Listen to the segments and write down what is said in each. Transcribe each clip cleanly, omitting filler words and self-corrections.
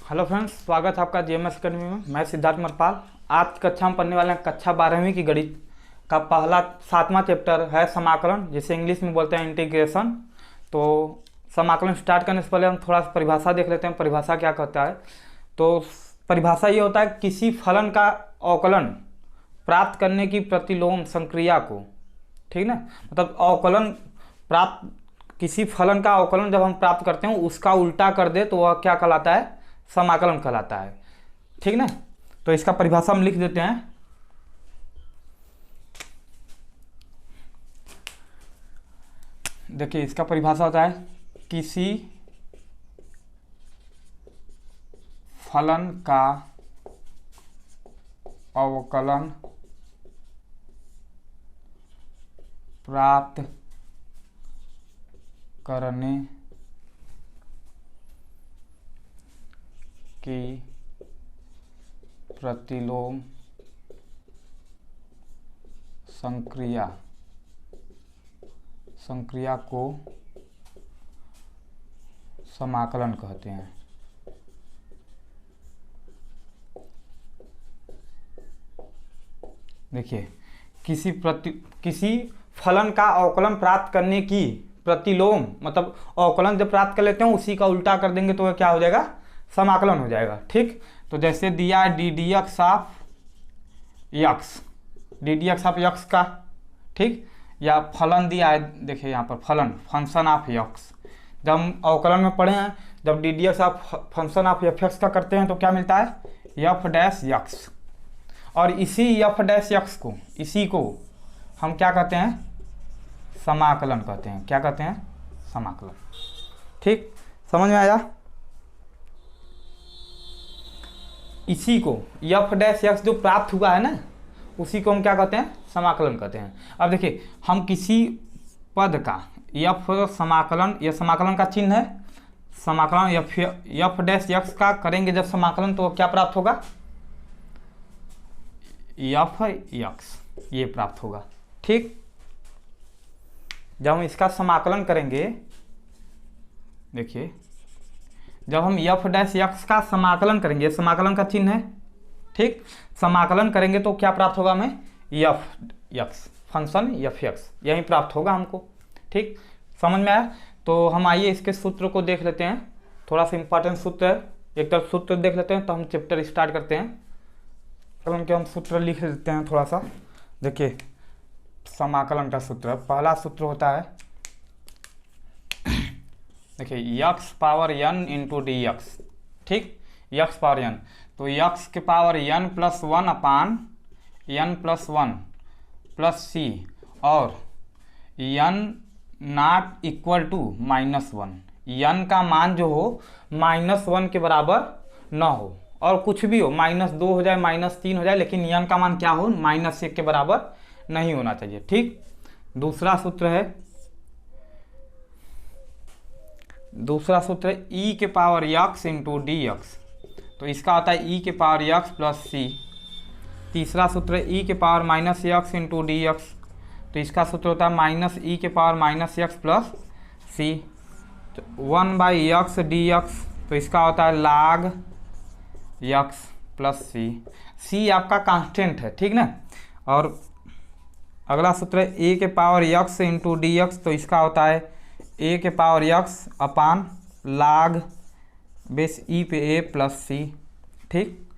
Hello friends, स्वागत है आपका जीएमएस अकेडमी में। मैं सिद्धार्थ मरपाल। आज की कक्षा हम पढ़ने वाले हैं कक्षा 12वीं की गणित का पहला 7वां चैप्टर है समाकलन, जिसे इंग्लिश में बोलते हैं इंटीग्रेशन। तो समाकलन स्टार्ट करने से पहले हम थोड़ा सा परिभाषा देख लेते हैं। परिभाषा क्या कहता है? तो परिभाषा ये होता है किसी फलन का अवकलन प्राप्त करने की प्रतिलोम संक्रिया को, ठीक ना। मतलब अवकलन प्राप्त, किसी फलन का अवकलन जब हम प्राप्त करते हैं उसका उल्टा कर दे तो वह क्या कहलाता है? समाकलन कहलाता है, ठीक ना। तो इसका परिभाषा हम लिख देते हैं। देखिए, इसका परिभाषा होता है किसी फलन का अवकलन प्राप्त करने की प्रतिलोम संक्रिया को समाकलन कहते हैं। देखिए, किसी फलन का अवकलन प्राप्त करने की प्रतिलोम, मतलब अवकलन जब प्राप्त कर लेते हैं उसी का उल्टा कर देंगे तो वह क्या हो जाएगा? समाकलन हो जाएगा, ठीक। तो जैसे दिया है D D x of x, D D x of x का, ठीक। या फलन दिया है, देखिए यहाँ पर फंक्शन ऑफ यक्स। जब हम अवकलन में पढ़े हैं, जब D D x of function of F x का करते हैं तो क्या मिलता है? F dash x. और इसी एफ डैश यक्स को, इसी को हम क्या कहते हैं? समाकलन कहते हैं। क्या कहते हैं? समाकलन, ठीक। समझ में आया? इसी को एफ डैश एक्स जो प्राप्त हुआ है ना, उसी को हम क्या कहते हैं? समाकलन कहते हैं। अब देखिए, हम किसी पद का एफ समाकलन, यह समाकलन का चिन्ह है, समाकलन एफ डैश एक्स का करेंगे जब समाकलन तो क्या प्राप्त होगा? एफ एक्स, ये प्राप्त होगा, ठीक। जब हम इसका समाकलन करेंगे, देखिए जब हम एफ डैश एक्स का समाकलन करेंगे, समाकलन का चिन्ह है, ठीक। समाकलन करेंगे तो क्या प्राप्त होगा हमें? F x, function F x, यही प्राप्त होगा हमको, ठीक। समझ में आया? तो हम आइए इसके सूत्र को देख लेते हैं। थोड़ा सा इंपॉर्टेंट सूत्र है, एक तरफ सूत्र देख लेते हैं तो हम चैप्टर स्टार्ट करते हैं। समाकलन के हम सूत्र लिख लेते हैं थोड़ा सा। देखिए, समाकलन का सूत्र, पहला सूत्र होता है, देखिए x power n into d x, ठीक। यक्स पावर एन, तो यक्स के power n plus one upon n plus one plus c, और n not equal to minus one. N का मान जो हो -1 के बराबर ना हो, और कुछ भी हो, -2 हो जाए, -3 हो जाए, लेकिन एन का मान क्या हो? -1 के बराबर नहीं होना चाहिए, ठीक। दूसरा सूत्र है ई के power x into d x, तो इसका होता है ई के पावर एक्स प्लस सी। तीसरा सूत्र है ई के power minus x into d x, तो इसका सूत्र होता है माइनस ई के पावर माइनस एक्स प्लस सी। 1/x डी एक्स, तो इसका होता है log x प्लस सी। सी आपका कांस्टेंट है, ठीक ना। और अगला सूत्र है ए के power x into d x, तो इसका होता है ए के पावर x अपान log बेस ई पे ए प्लस सी, ठीक।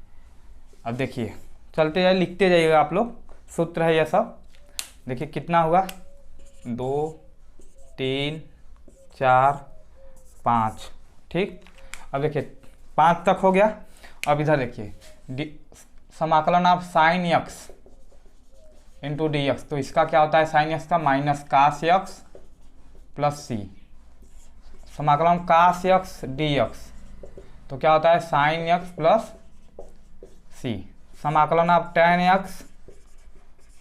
अब देखिए, चलते जाइए, लिखते जाइएगा आप लोग, सूत्र है यह सब। देखिए कितना हुआ? 2 3 4 5, ठीक। अब देखिए 5 तक हो गया। अब इधर देखिए समाकलन of sine x into d x, तो इसका क्या होता है? साइन एक्स का minus cos x plus c. समाकलन कास एक्स डी एक्स, तो क्या होता है? Sine x plus c. समाकलन of ten x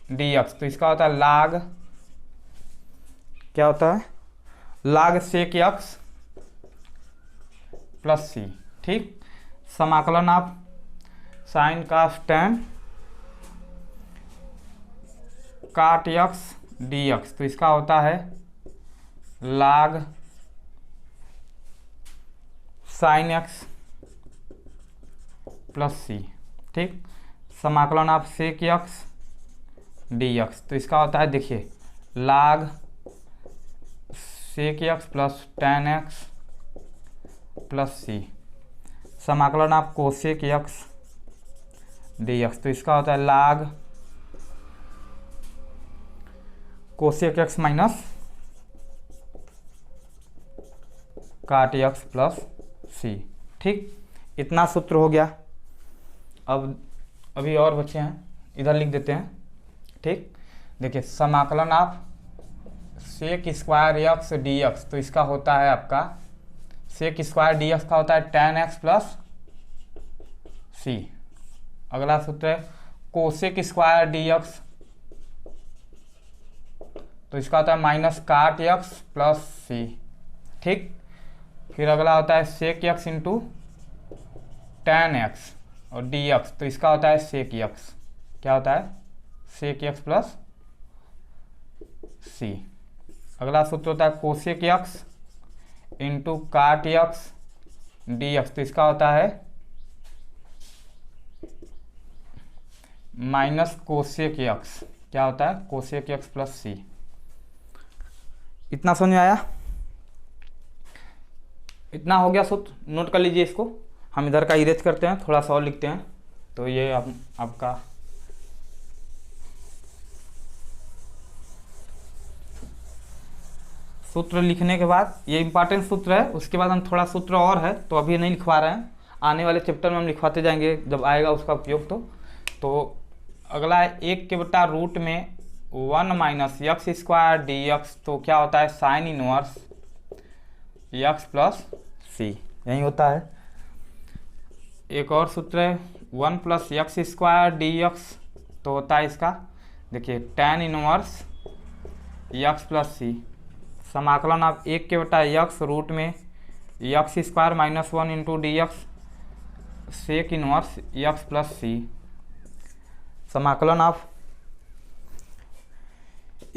d x, तो इसका होता है log, क्या होता है? log सेक एक्स प्लस सी, ठीक। समाकलन ऑफ साइन कास टेन काट एक्स डी एक्स, तो इसका होता है log साइन एक्स प्लस सी। ठीक, समाकलन आप सेक यक्स डी एक्स, तो इसका होता है देखिए log sec x plus tan x plus c. समाकलन आप कोसेक यक्स डी एक्स, तो इसका होता है लाग कोसेक एक्स माइनस काट एक्स प्लस सी। ठीक, इतना सूत्र हो गया। अब अभी और बचे हैं, इधर लिख देते हैं। ठीक, देखिए समाकलन आप sec square x d x, तो इसका होता है आपका सेक स्क्वायर डी एक्स का होता है टेन एक्स प्लस सी। अगला सूत्र है कोसेक स्क्वायर डी एक्स, तो इसका होता है माइनस काट एक्स प्लस सी। ठीक, फिर अगला होता है sec x into tan x और डी एक्स, तो इसका होता है सेक एक्स। क्या होता है? Sec x plus c. अगला सूत्र होता है cosec x into cot x d x, तो इसका होता है माइनस कोसेक एक्स। क्या होता है? कोसेक एक्स प्लस सी। इतना समझ में आया? इतना हो गया सूत्र, नोट कर लीजिए इसको। हम इधर का इरेज करते हैं, थोड़ा सा और लिखते हैं। तो ये आपका सूत्र लिखने के बाद, ये इंपॉर्टेंट सूत्र है, उसके बाद हम थोड़ा सूत्र और है तो अभी नहीं लिखवा रहे हैं, आने वाले चैप्टर में हम लिखवाते जाएंगे जब आएगा उसका उपयोग। तो अगला है 1 के बटा रूट में 1 minus x square d x, तो क्या होता है? Sin inverse x plus c, यही होता है। एक और सूत्र है 1 plus x square d x, तो होता है इसका देखिए tan inverse x plus c. समाकलन आप 1 के बटा एक्स रूट में x square minus 1 into d x sec inverse x plus c. समाकलन आप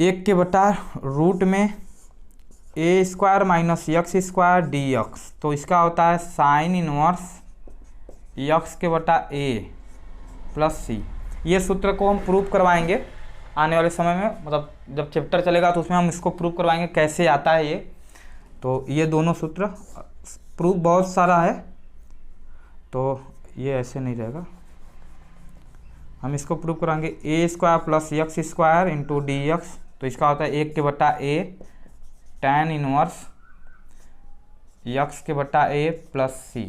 1 के बटा रूट में a square minus x square d x, तो इसका होता है साइन इनवर्स एक्स के बटा ए प्लस सी। ये सूत्र को हम प्रूव करवाएंगे आने वाले समय में, मतलब जब चैप्टर चलेगा तो उसमें हम इसको प्रूव करवाएंगे कैसे आता है ये। तो ये दोनों सूत्र प्रूफ बहुत सारा है, तो ये ऐसे नहीं रहेगा, हम इसको प्रूव कराएंगे। A square plus x square into d x, तो इसका होता है 1 के बटा ए टेन इनवर्स एक्स के बटा ए प्लस सी।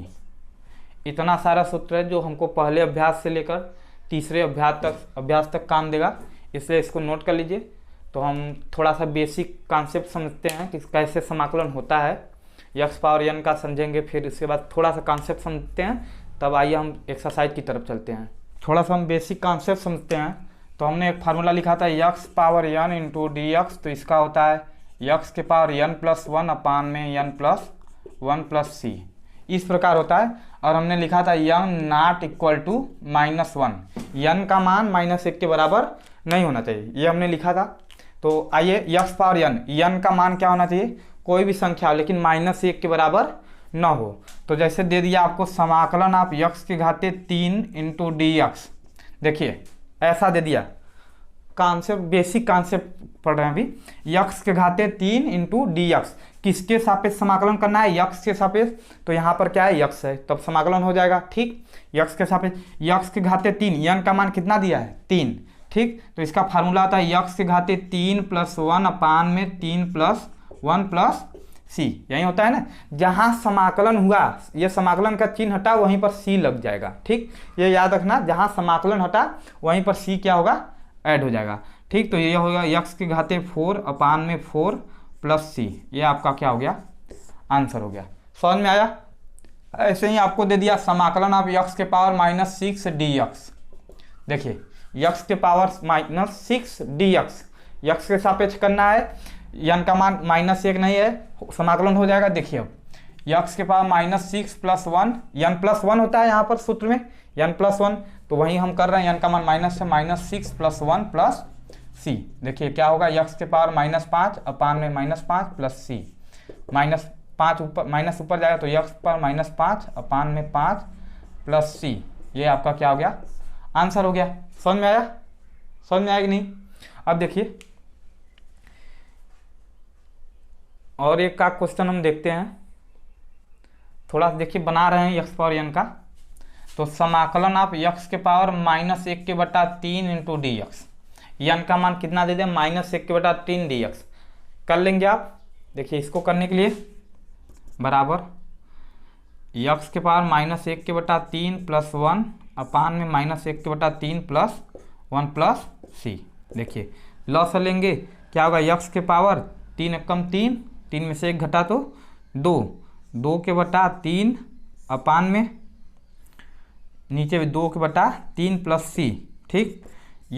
इतना सारा सूत्र है जो हमको पहले अभ्यास से लेकर तीसरे अभ्यास तक काम देगा, इसलिए इसको नोट कर लीजिए। तो हम थोड़ा सा बेसिक कॉन्सेप्ट समझते हैं कि कैसे समाकलन होता है, एक्स पावर एन का समझेंगे, फिर इसके बाद थोड़ा सा कॉन्सेप्ट समझते हैं, तब आइए हम एक्सरसाइज की तरफ चलते हैं। थोड़ा सा हम बेसिक कॉन्सेप्ट समझते हैं। तो हमने एक फार्मूला लिखा था x power n into d x, तो इसका होता है एक्स के पावर एन प्लस 1 अपान में एन प्लस 1 प्लस सी, इस प्रकार होता है। और हमने लिखा था n not equal to -1, n का मान -1 के बराबर नहीं होना चाहिए, ये हमने लिखा था। तो आइए एक्स पावर एन का मान क्या होना चाहिए? कोई भी संख्या हो लेकिन -1 के बराबर न हो। तो जैसे दे दिया आपको समाकलन आप एक्स के घाते 3 इंटू डी एक्स, देखिए ऐसा दे दिया। कॉन्सेप्ट बेसिक कॉन्सेप्ट पढ़ रहे हैं अभी। एक्स के घाते 3 इंटू डी एक्स, किसके सापेक्ष समाकलन करना है? एक्स के सापेक्ष। तो यहाँ पर क्या है? एक्स है, तब समाकलन हो जाएगा। ठीक, एक्स के सापेक्ष एक्स के घाते 3, एन का मान कितना दिया है? 3। ठीक, तो इसका फार्मूला आता है एक्स के घाते 3 प्लस 1 अपान में 3 प्लस 1 प्लस सी, यही होता है ना। जहाँ समाकलन हुआ, ये समाकलन का चिन्ह हटा, वहीं पर सी लग जाएगा। ठीक, ये याद रखना, जहाँ समाकलन हटा वहीं पर सी क्या होगा? ऐड हो जाएगा। ठीक, तो ये होगा एक्स के घाते 4 अपान में 4 प्लस सी, ये आपका क्या हो गया? आंसर हो गया। समझ में आया? ऐसे ही आपको दे दिया समाकलन आप एक्स के पावर -6 डी एक्स, देखिए एक्स के पावर -6 डी एक्स, एक्स के सापेक्ष करना है, एन का मान -1 नहीं है, समाकलन हो जाएगा। देखिए अब एक्स के पावर -6 प्लस 1, एन प्लस 1 होता है यहाँ पर सूत्र में, एन प्लस 1, तो वहीं हम कर रहे हैं, एन का मान माइनस है, -6 प्लस 1 प्लस सी। देखिए क्या होगा? एक्स के पावर -5 अपान में -5 प्लस सी, -5 ऊपर माइनस ऊपर जाएगा तो एक्स पर -5 अपान में 5 प्लस सी, ये आपका क्या हो गया, आंसर हो गया। समझ में आया, समझ में आया कि नहीं? अब देखिए और एक का क्वेश्चन हम देखते हैं, थोड़ा देखिए बना रहे हैं x पावर n का। तो समाकलन आप x के पावर -1 के बटा 3 इंटू डी एक्स, n का मान कितना दे दें, -1 के बटा 3 डी एक्स कर लेंगे आप। देखिए इसको करने के लिए बराबर x के पावर -1 के बटा 3 प्लस 1 अपान में -1 के बटा 3 प्लस 1 प्लस c। देखिए लॉस लेंगे, क्या होगा, x के पावर 3 एकम 3, 3 में से 1 घटा तो 2, 2 के बटा 3 अपान में नीचे 2 के बटा 3 प्लस c। ठीक,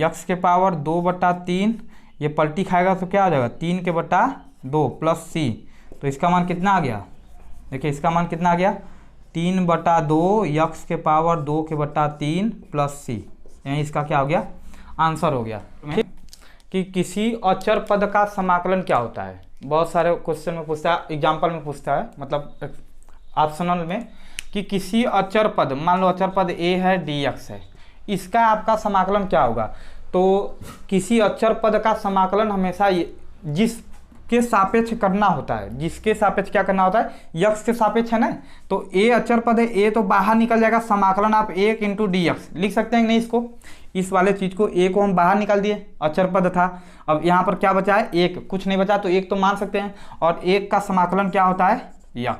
x के पावर 2 बटा 3, ये पलटी खाएगा तो क्या हो जाएगा, 3 के बटा 2 प्लस c। तो इसका मान कितना आ गया, देखिए इसका मान कितना आ गया, 3 बटा 2 x के पावर 2 के बटा 3 प्लस c। यानी इसका क्या हो गया, आंसर हो गया। ठीक, कि किसी अचर पद का समाकलन क्या होता है, बहुत सारे क्वेश्चन में पूछता है, एग्जाम्पल में पूछता है, मतलब ऑप्शनल में, कि किसी अचर पद, मान लो अचर पद a है dx है, इसका आपका समाकलन क्या होगा। तो किसी अचर पद का समाकलन हमेशा जिसके सापेक्ष करना होता है, जिसके सापेक्ष क्या करना होता है, x के सापेक्ष है ना। तो a अचर पद है, a तो बाहर निकल जाएगा, समाकलन आप 1 इंटू डी एक्स लिख सकते हैं कि नहीं, इसको इस वाले चीज को a को हम बाहर निकाल दिए, अचर पद था। अब यहाँ पर क्या बचा है, 1, कुछ नहीं बचा, तो 1 तो मान सकते हैं। और 1 का समाकलन क्या होता है, x।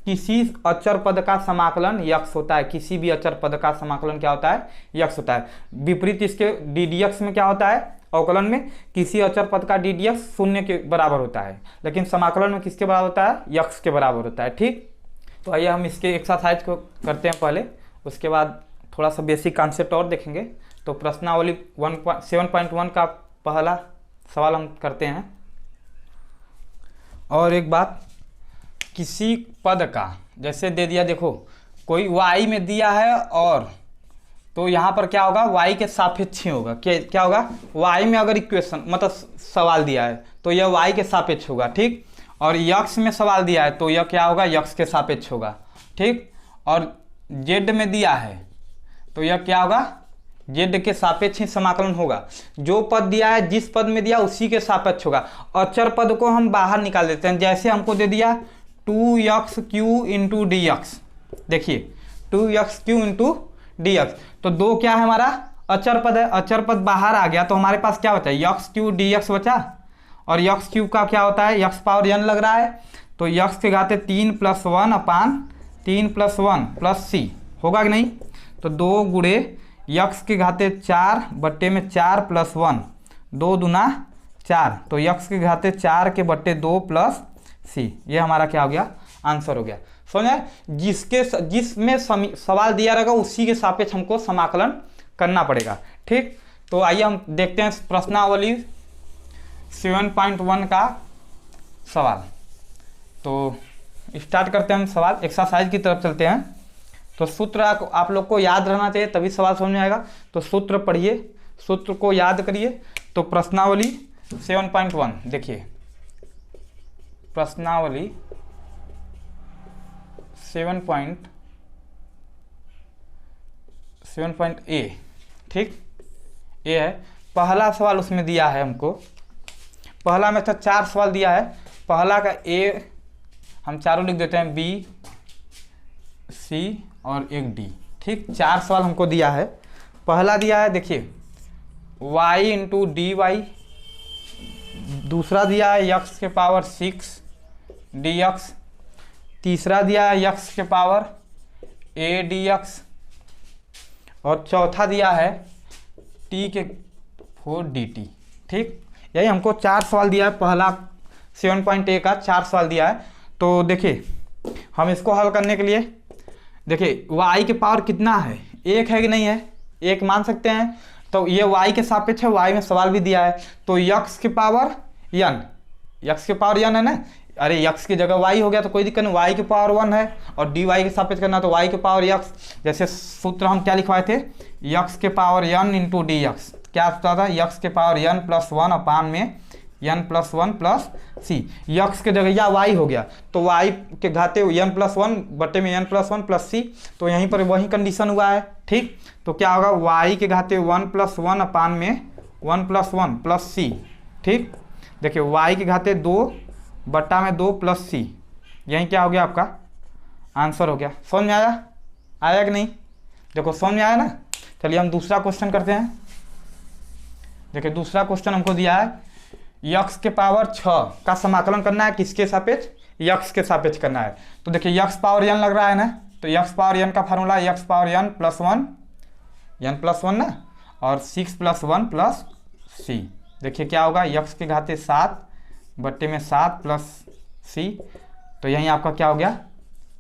किसी अचर पद का समाकलन x होता है, किसी भी अचर पद का समाकलन क्या होता है, x होता है। विपरीत इसके ddx में क्या होता है, अवकलन में किसी अचर पद का ddx 0 के बराबर होता है, लेकिन समाकलन में किसके बराबर होता है, x के बराबर होता है। ठीक, तो आइए हम इसके एक्सरसाइज को करते हैं पहले, उसके बाद थोड़ा सा बेसिक कॉन्सेप्ट और देखेंगे। तो प्रश्नावली 7.1 का पहला सवाल हम करते हैं। और एक बात, किसी पद का जैसे दे दिया, देखो कोई y में दिया है, और तो यहाँ पर क्या होगा, y के सापेक्ष ही होगा। क्या होगा, y में अगर इक्वेशन मतलब सवाल दिया है तो यह y के सापेक्ष होगा। ठीक, और x में सवाल दिया है तो यह क्या होगा, x के सापेक्ष होगा। ठीक, और z में दिया है तो यह क्या होगा, z के सापेक्ष ही समाकलन होगा। जो पद दिया है, जिस पद में दिया उसी के सापेक्ष होगा। अचर पद को हम बाहर निकाल देते हैं, जैसे हमको दे दिया 2x³ इंटू डी एक्स। देखिए 2x³ इंटू डी एक्स, तो 2 क्या है हमारा, अचर पद है, अचर पद बाहर आ गया तो हमारे पास क्या बचा, x³ dx बचा। और x³ का क्या होता है, x पावर n लग रहा है, तो x के घाते 3 प्लस 1 अपान 3 प्लस 1 प्लस c होगा कि नहीं। तो 2 गुणे x के घाते 4 बट्टे में 4 प्लस 1, 2 दूना 4, तो x के घाते 4 के बट्टे 2 प्लस c, ये हमारा क्या हो गया, आंसर हो गया। समझे, जिसमें सवाल दिया रहेगा उसी के सापेक्ष हमको समाकलन करना पड़ेगा। ठीक, तो आइए हम देखते हैं प्रश्नावली 7.1 का सवाल। तो स्टार्ट करते हैं हम सवाल, एक्सरसाइज की तरफ चलते हैं। तो सूत्र आप लोग को याद रहना चाहिए, तभी सवाल समझ में आएगा। तो सूत्र पढ़िए, सूत्र को याद करिए। तो प्रश्नावली 7.1 देखिए, प्रश्नावली 7.A, ठीक, ए है पहला सवाल, उसमें दिया है हमको, पहला में था 4 सवाल दिया है। पहला का ए हम चारों लिख देते हैं, बी सी और एक डी। ठीक, 4 सवाल हमको दिया है। पहला दिया है देखिए y इंटू डी वाई, दूसरा दिया है x के पावर 6 dx, तीसरा दिया है x के पावर a dx, और चौथा दिया है t के 4 dt। ठीक, यही हमको 4 सवाल दिया है, पहला 7.A का 4 सवाल दिया है। तो देखिए हम इसको हल करने के लिए, देखिए y के पावर कितना है, 1 है कि नहीं है, 1 मान सकते हैं। तो ये y के सापेक्ष है, y में सवाल भी दिया है, तो x के पावर n, x के पावर n है ना, अरे x की जगह y हो गया तो कोई दिक्कत नहीं, y के पावर 1 है, और dy के सापेक्ष करना तो y के पावर x। जैसे सूत्र हम क्या लिखवाए थे, x के power n into d x, क्या होता था, x के पावर n प्लस 1 अपान में n प्लस वन प्लस सी, यक्स के जगह या वाई हो गया तो वाई के घाते n प्लस वन बटे में n plus one plus c, तो यहीं पर वही कंडीशन हुआ है। ठीक, तो क्या होगा वाई के घाते 1 प्लस वन अपान में 1 प्लस वन प्लस सी। ठीक, देखिए वाई के घाते 2 बटा में 2 प्लस सी, यही क्या हो गया आपका आंसर हो गया। समझ में आया, आया कि नहीं? देखो समझ में आया ना। चलिए हम दूसरा क्वेश्चन करते हैं। देखिए दूसरा क्वेश्चन हमको दिया है यक्स के पावर 6 का समाकलन करना है, किसके सापेक्ष? यक्स के सापेक्ष करना है। तो देखिए यक्स पावर n लग रहा है ना, तो यक्स पावर n का formula x power n plus one ना, और 6 प्लस वन प्लस सी। देखिए क्या होगा यक्स के घाते 7 बट्टे में 7 प्लस सी, तो यहीं आपका क्या हो गया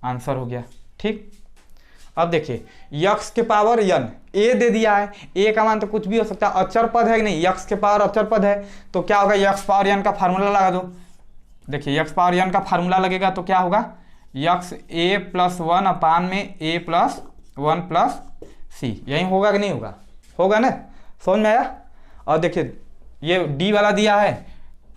आंसर हो गया। ठीक, अब देखिए यक्स के पावर n, ए दे दिया है, ए का मान तो कुछ भी हो सकता है, अचर पद है कि नहीं, यक्स के पावर अचर पद है, तो क्या होगा यक्स पावर n का फार्मूला लगा दो। देखिए यक्स पावर n का फार्मूला लगेगा तो क्या होगा यक्स ए प्लस वन अपान में ए प्लस वन प्लस सी, यही होगा कि नहीं होगा? होगा ना, समझ में आया। और देखिए ये डी वाला दिया है,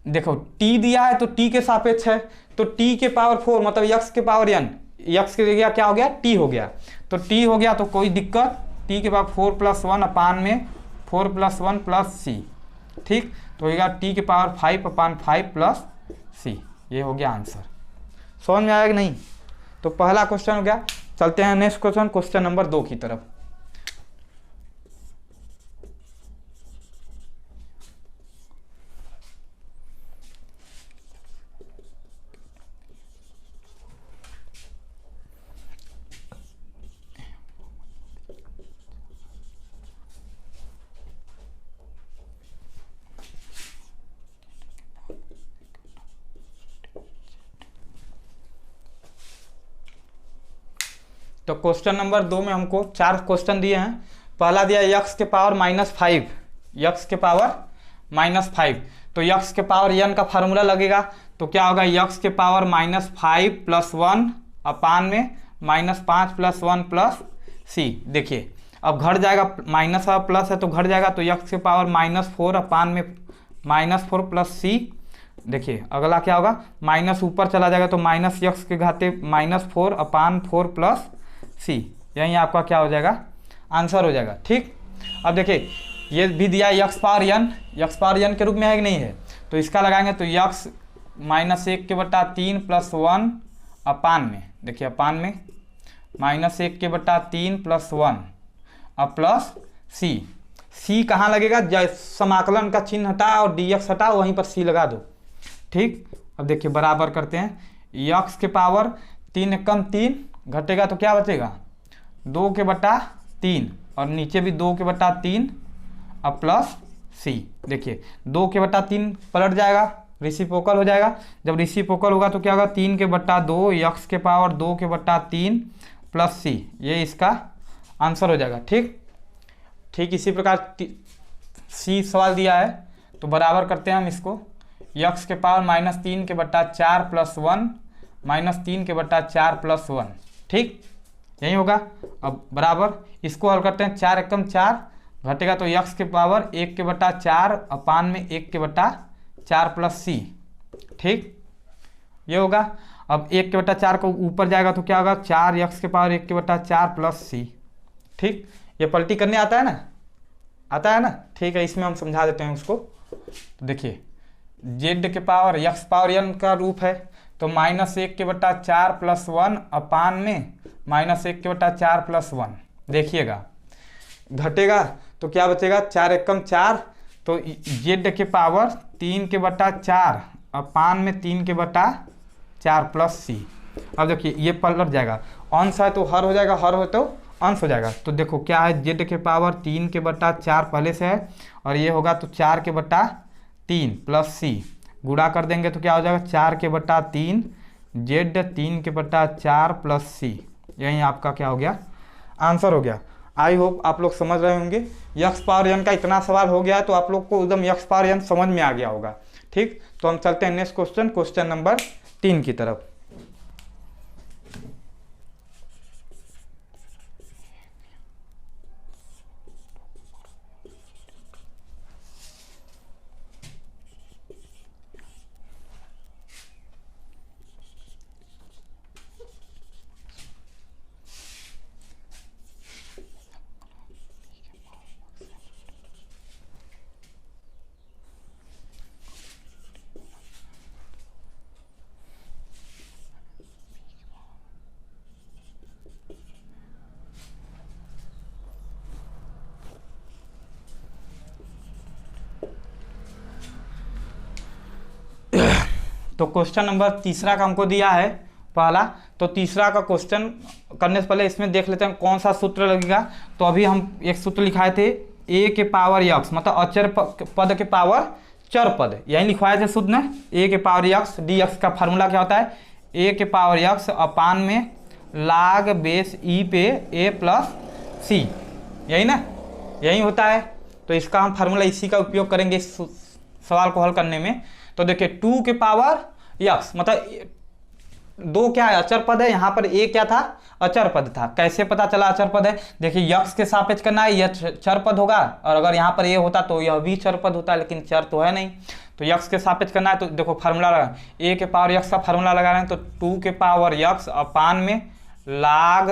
देखो टी दिया है तो टी के सापेक्ष है, तो टी के पावर 4 मतलब यक्स के पावर n, यक्स के जगह क्या हो गया टी हो गया, तो टी हो गया तो कोई दिक्कत, टी के पावर 4 प्लस वन अपान में 4 प्लस वन प्लस सी। ठीक, तो होगा टी के पावर 5 अपान 5 प्लस सी, ये हो गया आंसर। समझ में आया कि नहीं? तो पहला क्वेश्चन हो गया। चलते हैं नेक्स्ट क्वेश्चन, क्वेश्चन नंबर 2 की तरफ। तो क्वेश्चन नंबर 2 में हमको 4 क्वेश्चन दिए हैं। पहला दिया यक्स के पावर -5, यक्स के पावर -5, तो यक्स के पावर n का फार्मूला लगेगा, तो क्या होगा यक्स के पावर -5 प्लस 1 अपान में -5 प्लस 1 प्लस सी। देखिए अब घट जाएगा, माइनस और प्लस है तो घट जाएगा, तो यक्स के पावर -4 अपान में -4 प्लस सी। देखिए अगला क्या होगा माइनस ऊपर चला जाएगा तो माइनस यक्स के घाते -4 अपान 4 प्लस सी, यही आपका क्या हो जाएगा आंसर हो जाएगा। ठीक, अब देखिए ये भी दिया यक्स पावर n के रूप में है कि नहीं है, तो इसका लगाएंगे तो यक्स -1 के बटा 3 प्लस 1 अपान में, देखिए अपान में -1 के बटा 3 प्लस 1 अब प्लस सी। सी कहाँ लगेगा, समाकलन का चिन्ह हटा और dx हटा, वहीं पर सी लगा दो। ठीक, अब देखिए बराबर करते हैं, यक्स के पावर 3 एकम 3 घटेगा तो क्या बचेगा 2 के बटा 3 और नीचे भी 2 के बटा 3 अब प्लस सी। देखिए 2 के बटा 3 पलट जाएगा, रिसिप्रोकल हो जाएगा, जब रिसिप्रोकल होगा तो क्या होगा 3 के बटा 2 यक्स के पावर 2 के बटा 3 प्लस सी, ये इसका आंसर हो जाएगा। ठीक, ठीक इसी प्रकार सी सवाल दिया है तो बराबर करते हैं हम इसको, यक्स के पावर -3 के बटा 4 प्लस 1 -3 के बटा 4 प्लस 1। ठीक, यही होगा। अब बराबर इसको हल करते हैं, 4 एकम 4 घटेगा तो यक्स के पावर 1 के बटा 4 अपान में 1 के बटा 4 प्लस सी। ठीक, ये होगा। अब 1 के बटा 4 को ऊपर जाएगा तो क्या होगा 4 यक्स के पावर 1 के बटा 4 प्लस सी। ठीक, ये पलटी करने आता है ना, आता है ना। ठीक है, इसमें हम समझा देते हैं उसको। तो देखिए जेड के पावर यक्स पावर n का रूप है, तो -1 के बटा 4 प्लस 1 अपान में -1 के बटा 4 प्लस 1। देखिएगा घटेगा तो क्या बचेगा 4 एकम 4, तो जेड के पावर 3 के बटा 4 अपान में 3 के बटा 4 प्लस सी। अब देखिए ये पलट जाएगा, अंश है तो हर हो जाएगा, हर हो तो अंश हो जाएगा। तो देखो क्या है जेड के पावर 3 के बटा 4 पहले से है और ये होगा तो 4 के बटा 3 प्लस सी, गुणा कर देंगे तो क्या हो जाएगा 4 के बटा 3 जेड 3 के बटा 4 प्लस सी, यही आपका क्या हो गया आंसर हो गया। आई होप आप लोग समझ रहे होंगे। यक्स पावर n का इतना सवाल हो गया तो आप लोग को एकदम यक्स पावर n समझ में आ गया होगा। ठीक, तो हम चलते हैं नेक्स्ट क्वेश्चन, क्वेश्चन नंबर 3 की तरफ। तो क्वेश्चन नंबर तीसरा का हमको दिया है पहला, तो तीसरा का क्वेश्चन करने से पहले इसमें देख लेते हैं कौन सा सूत्र लगेगा। तो अभी हम एक सूत्र लिखाए थे ए के पावर यक्स, मतलब अचर पद के पावर चर पद, यही लिखवाए थे सूत्र ने। ए के पावर यक्स डी एक्स का फार्मूला क्या होता है, ए के पावर यक्स अपान में लाग बेस ई पे ए प्लस सी, यही ना, यही होता है। तो इसका हम फार्मूला इसी का उपयोग करेंगे इस सवाल को हल करने में। तो देखिए 2 के पावर यक्स मतलब 2 क्या है, अचर पद है, यहाँ पर ए क्या था, अचर पद था। कैसे पता चला अचर पद है, देखिए यक्स के सापेक्ष करना है, यह चर पद होगा, और अगर यहाँ पर ए होता तो यह भी चर पद होता, लेकिन चर तो है नहीं, तो यक्स के सापेक्ष करना है। तो देखो फार्मूला लगा, ए के पावर यक्स का फार्मूला लगा रहे हैं, तो 2 के पावर यक्स अपान में लाग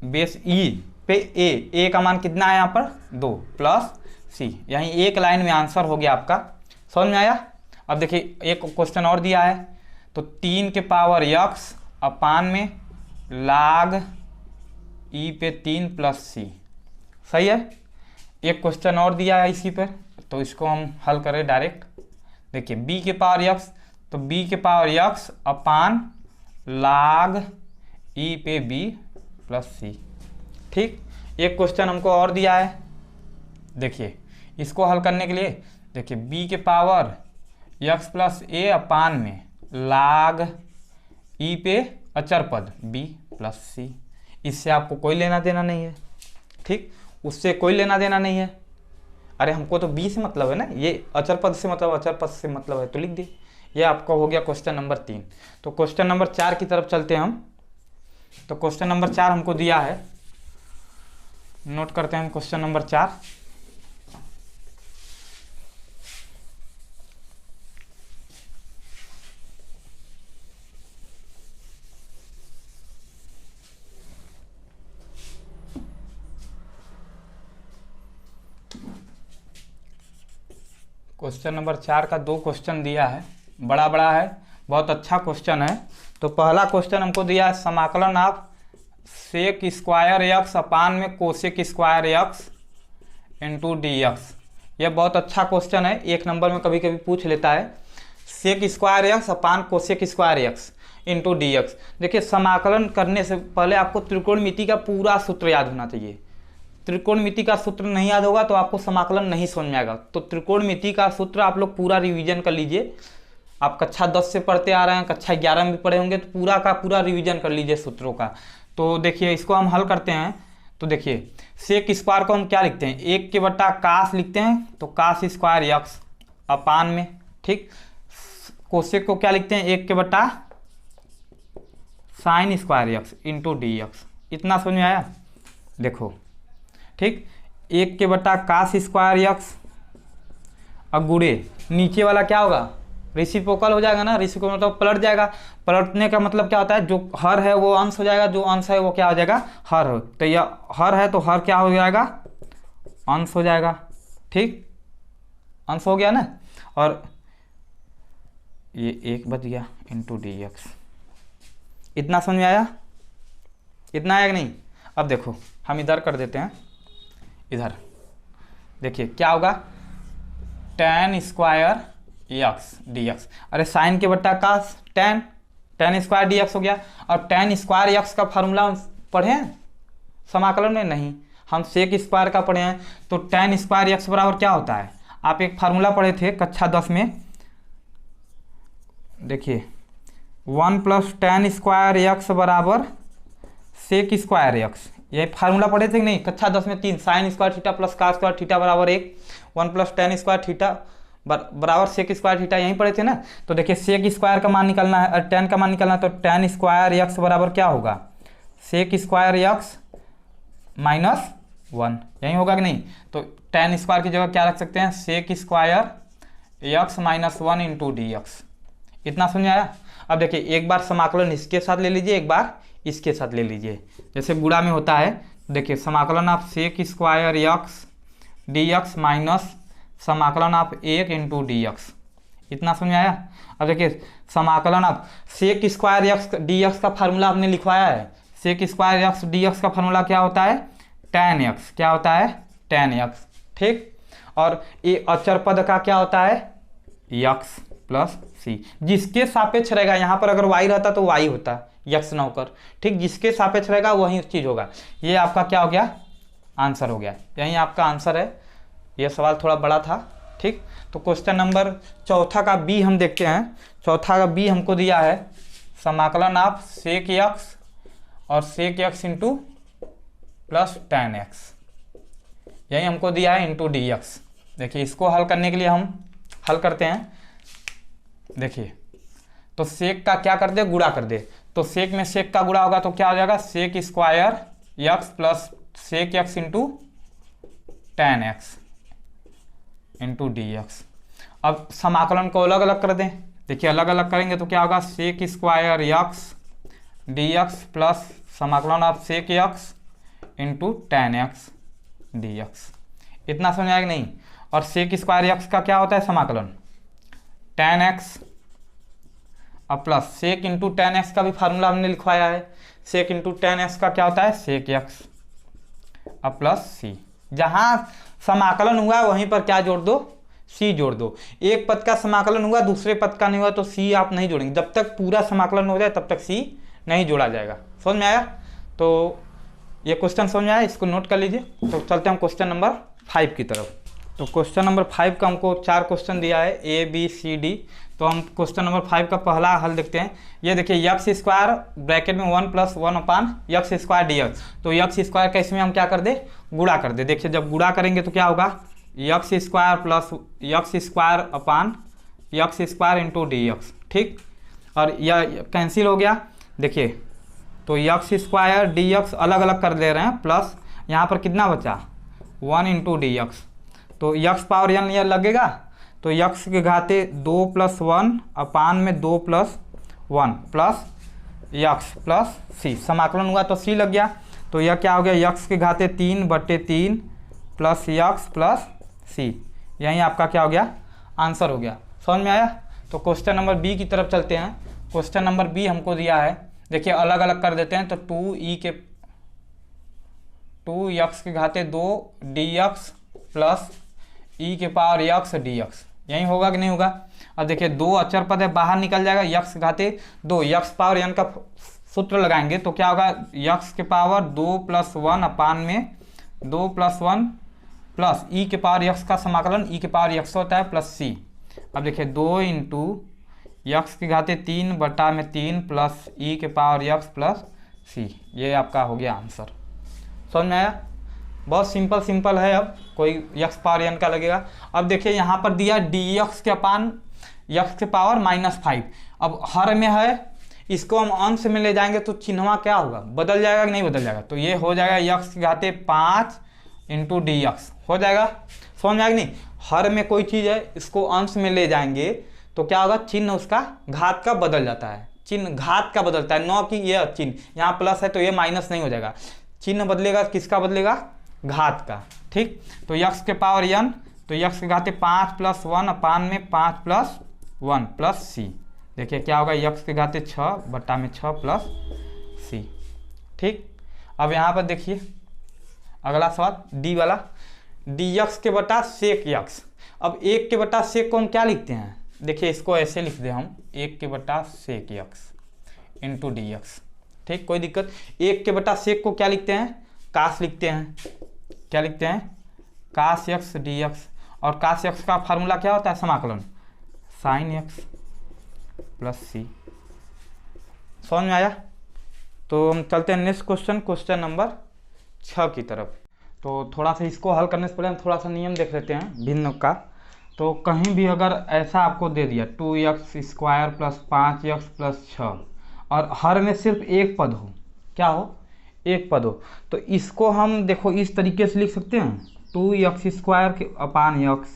बेस ई पे ए का मान कितना है यहाँ पर 2 प्लस सी, यहीं एक लाइन में आंसर हो गया आपका। समझ में आया। अब देखिए एक क्वेश्चन और दिया है, तो 3 के पावर यक्स अपान में लाग ई पे 3 प्लस सी, सही है। एक क्वेश्चन और दिया है इसी पर, तो इसको हम हल करें डायरेक्ट। देखिए बी के पावर यक्स, तो बी के पावर यक्स अपान लाग ई पे बी प्लस सी, ठीक। एक क्वेश्चन हमको और दिया है, देखिए इसको हल करने के लिए देखिए b के पावर x प्लस ए अपान में लाग ई पे अचर पद b प्लस सी, इससे आपको कोई लेना देना नहीं है, ठीक, उससे कोई लेना देना नहीं है। अरे हमको तो b से मतलब है ना, ये अचर पद से मतलब अचर पद से मतलब है, तो लिख दी। ये आपका हो गया क्वेश्चन नंबर 3। तो क्वेश्चन नंबर 4 की तरफ चलते हैं हम। तो क्वेश्चन नंबर 4 हमको दिया है, नोट करते हैं क्वेश्चन नंबर 4। क्वेश्चन नंबर 4 का 2 क्वेश्चन दिया है, बड़ा बड़ा है, बहुत अच्छा क्वेश्चन है। तो पहला क्वेश्चन हमको दिया है समाकलन ऑफ सेक स्क्वायर यक्स अपान में cosec square x into d x. यह बहुत अच्छा क्वेश्चन है, 1 नंबर में कभी कभी पूछ लेता है। Sec square x upon cosec square x into d x. देखिए समाकलन करने से पहले आपको त्रिकोणमिति का पूरा सूत्र याद होना चाहिए। त्रिकोणमिति का सूत्र नहीं याद होगा तो आपको समाकलन नहीं समझ में आएगा। तो त्रिकोणमिति का सूत्र आप लोग पूरा रिवीजन कर लीजिए। आप कक्षा 10 से पढ़ते आ रहे हैं, कक्षा 11 में भी पढ़े होंगे, तो पूरा का पूरा रिवीजन कर लीजिए सूत्रों का। तो देखिए इसको हम हल करते हैं। तो देखिए सेक स्क्वायर को हम क्या लिखते हैं, 1 के बटा कास लिखते हैं, तो कास स्क्वायर यक्स अपान में, ठीक। कोसेक को क्या लिखते हैं, 1 के बटा sine square x into d x. इतना समझ में आया। देखो ठीक, 1 के बटा कास स्क्वायर यक्स और गुणे नीचे वाला क्या होगा, रेसिप्रोकल हो जाएगा ना, रेसिप्रोकल मतलब पलट जाएगा। पलटने का मतलब क्या होता है, जो हर है वो अंश हो जाएगा, जो अंश है वो क्या हो जाएगा, हर हो। तो यह हर है तो हर क्या हो जाएगा, अंश हो जाएगा, ठीक, अंश हो गया ना। और ये 1 बच गया इंटू डी एक्स। इतना समझ में आया, इतना आया कि नहीं। अब देखो हम इधर कर देते हैं, इधर देखिए क्या होगा, tan square x d x. अरे साइन के बट्टा कास tan स्क्वायर डी एक्स हो गया। और tan स्क्वायर यक्स का फार्मूला हम पढ़े हैं समाकलन में, नहीं, हम सेक स्क्वायर का पढ़े हैं। तो tan स्क्वायर यक्स बराबर क्या होता है, आप एक फार्मूला पढ़े थे कक्षा 10 में, देखिए 1 प्लस tan स्क्वायर यक्स बराबर सेक स्क्वायर यक्स। ये फार्मूला पढ़े थे कि नहीं कक्षा 10 में, 3 sine square theta plus cos square theta बराबर 1, 1 प्लस tan स्क्वायर थीटा बराबर सेक स्क्वायर थीटा, यहीं पढ़े थे ना। तो देखिए सेक स्क्वायर का मान निकालना है और tan का मान निकालना है, तो tan स्क्वायर यक्स बराबर क्या होगा, सेक स्क्वायर यक्स माइनस 1, यहीं होगा कि नहीं। तो tan स्क्वायर की जगह क्या रख सकते हैं, sec square x minus 1 into d x. इतना समझ आया। अब देखिए एक बार समाकलन इसके साथ ले लीजिए, एक बार इसके साथ ले लीजिए, जैसे गुणा में होता है। देखिए समाकलन आप sec square x d x minus समाकलन आप 1 इंटू डी एक्स। इतना समझ आया। अब देखिए समाकलन आप sec square x d x का फार्मूला आपने लिखवाया है। Sec square x d x का फार्मूला क्या होता है, tan एक्स, क्या होता है tan एक्स, ठीक। और ये अचर पद का क्या होता है, यक्स प्लस सी। जिसके सापेक्ष रहेगा, यहाँ पर अगर y रहता तो y होता, यक्स न होकर, ठीक, जिसके सापेक्ष रहेगा वही चीज होगा। ये आपका क्या हो गया, आंसर हो गया, यही आपका आंसर है। ये सवाल थोड़ा बड़ा था, ठीक। तो क्वेश्चन नंबर चौथा का बी हम देखते हैं। चौथा का बी हमको दिया है समाकलन ऑफ सेक यक्स और sec x into plus tan x, यही हमको दिया है इंटू डी एक्स। देखिए इसको हल करने के लिए हम हल करते हैं। देखिए तो सेक का क्या कर दे, गुणा कर दे, तो सेक में सेक का गुणा होगा तो क्या हो जाएगा, sec square x plus sec x into tan x into d x. अब समाकलन को अलग अलग कर दें। देखिए अलग अलग करेंगे तो क्या होगा, sec square x d x plus समाकलन of sec x into tan x d x. इतना समझ आएगा नहीं। और सेक स्क्वायर यक्स का क्या होता है समाकलन, tan x अब plus sec into tan x का भी फार्मूला हमने लिखवाया है। सेक इंटू tan x का क्या होता है, सेक x अब प्लस सी। जहां समाकलन हुआ वहीं पर क्या जोड़ दो, सी जोड़ दो। एक पद का समाकलन हुआ दूसरे पद का नहीं हुआ तो सी आप नहीं जोड़ेंगे, जब तक पूरा समाकलन हो जाए तब तक सी नहीं जोड़ा जाएगा। समझ में आया? तो ये क्वेश्चन समझ में आया, इसको नोट कर लीजिए। तो चलते हैं क्वेश्चन नंबर 5 की तरफ। तो क्वेश्चन नंबर 5 का हमको 4 क्वेश्चन दिया है, ए बी सी डी। तो हम क्वेश्चन नंबर 5 का पहला हल देखते हैं। ये देखिए यक्स स्क्वायर ब्रैकेट में 1 + 1 अपान यक्स स्क्वायर डी एक्स। तो यक्स स्क्वायर का इसमें हम क्या कर दे, गुणा कर दे। देखिए जब गुणा करेंगे तो क्या होगा, x square plus x square upon x square into d x, ठीक। और यह कैंसिल हो गया। देखिए तो यक्स स्क्वायर डी एक्स अलग अलग कर दे रहे हैं, प्लस यहाँ पर कितना बचा 1 इंटू डी एक्स। तो यक्स पावर n यह लगेगा, तो यक्स के घाते 2 + 1 अपान में 2 + 1 प्लस यक्स प्लस सी। समाकलन हुआ तो सी लग गया। तो यह क्या हो गया, यक्स के घाते 3/3 प्लस यक्स प्लस सी। यही आपका क्या हो गया, आंसर हो गया। समझ में आया? तो क्वेश्चन नंबर बी की तरफ चलते हैं। क्वेश्चन नंबर बी हमको दिया है, देखिए अलग अलग कर देते हैं। तो 2 यक्स के घाते 2 डी एक्स प्लस ई के पावर यक्स डी एक्स, यही होगा कि नहीं होगा? अब देखिए 2 अचर पद है, बाहर निकल जाएगा, यक्स घाते 2 यक्स पावर n का सूत्र लगाएंगे तो क्या होगा, यक्स के पावर 2 + 1 अपान में 2 + 1 प्लस ई के पावर यक्स का समाकलन ई के पावर यक्स होता है प्लस सी। अब देखिए 2 इंटू यक्स के घाते 3/3 प्लस ई के पावर यक्स प्लस सी। ये आपका हो गया आंसर। समझ में आया? बहुत सिंपल है। अब कोई यक्स पावर n का लगेगा। अब देखिए यहाँ पर दिया डी एक्स के अपान यक्स के पावर -5। अब हर में है, इसको हम अंश में ले जाएंगे तो चिन्हवा क्या होगा, बदल जाएगा कि नहीं बदल जाएगा? तो ये हो जाएगा यक्स के घाते 5 इंटू डी एक्स हो जाएगा। समझ में आएगा नहीं? हर में कोई चीज़ है, इसको अंश में ले जाएंगे तो क्या होगा, चिन्ह उसका घात का बदल जाता है, चिन्ह घात का बदलता है, न कि ये चिन्ह। यहाँ प्लस है तो ये माइनस नहीं हो जाएगा, चिन्ह बदलेगा, किसका बदलेगा, घात का, ठीक। तो यक्स के पावर n, तो यक्स के घाते 5 + 1 अपान में 5 + 1 प्लस सी। देखिए क्या होगा, यक्स के घाते 6/6 प्लस सी, ठीक। अब यहाँ पर देखिए अगला सवाल डी वाला, डी एक्स के बटा सेक यक्स। अब 1 के बटा सेक को हम क्या लिखते हैं, देखिए इसको ऐसे लिख दे हम, 1 के बटा सेक यक्स इंटू डी एक्स, ठीक, कोई दिक्कत। 1 के बटा सेक को क्या लिखते हैं, कास लिखते हैं। क्या लिखते हैं, कास यक्स डी एक्स। और कास यक्स का फार्मूला क्या होता है, समाकलन साइन यक्स प्लस सी। समझ में आया? तो हम चलते हैं नेक्स्ट क्वेश्चन, क्वेश्चन नंबर 6 की तरफ। तो थोड़ा सा इसको हल करने से पहले हम थोड़ा सा नियम देख लेते हैं भिन्न का। तो कहीं भी अगर ऐसा आपको दे दिया 2x² + 5x + 6 और हर में सिर्फ एक पद हो, क्या हो, एक पद हो, तो इसको हम देखो इस तरीके से लिख सकते हैं, 2x² के अपान x